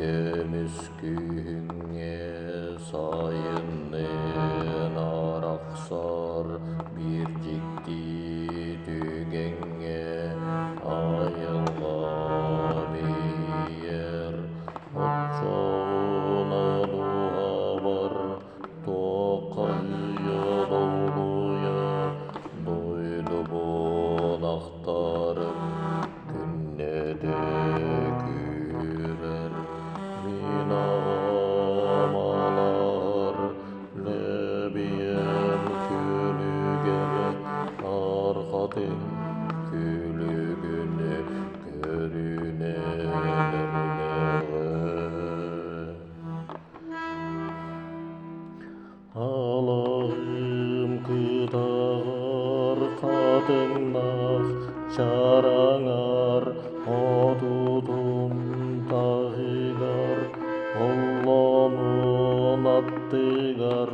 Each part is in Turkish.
Temizkühüne sayının araksar bir ciddi dügenge ayılga biyer otçoğuna duha var tokayya doluya doydu bonaktarım günne de gürer minamalar lebiyem külüger arkatin külügünü görünelerine Allah'ım kıdağar kadınlar çarağar odudun tağıgar Allah'ın attıgar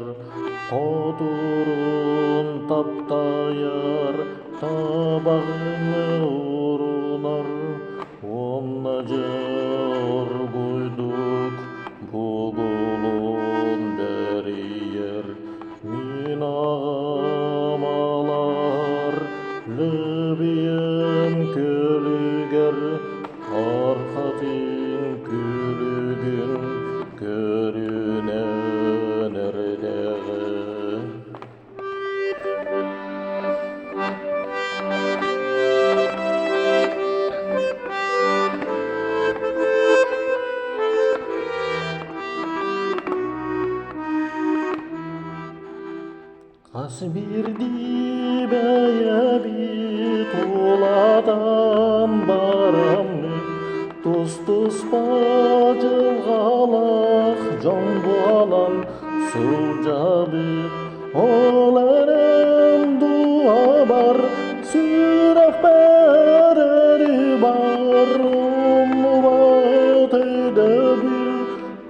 odurun taptayar tabağını urunar onnacar koyduk bugulun deriyer min ağamalar lebiyem kölüger arkatin külügün görüne neredeğe Kasbirdi beyebi tuladan baramni Tuz bacıl galak can bualan sucabi Olarem dua bar süraf bereri bar Umvat edebi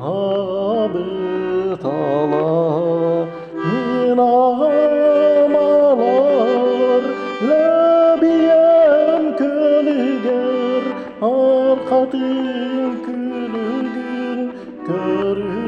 abet Allah min ağamalar lebiyem kölüger arkatin külügün görür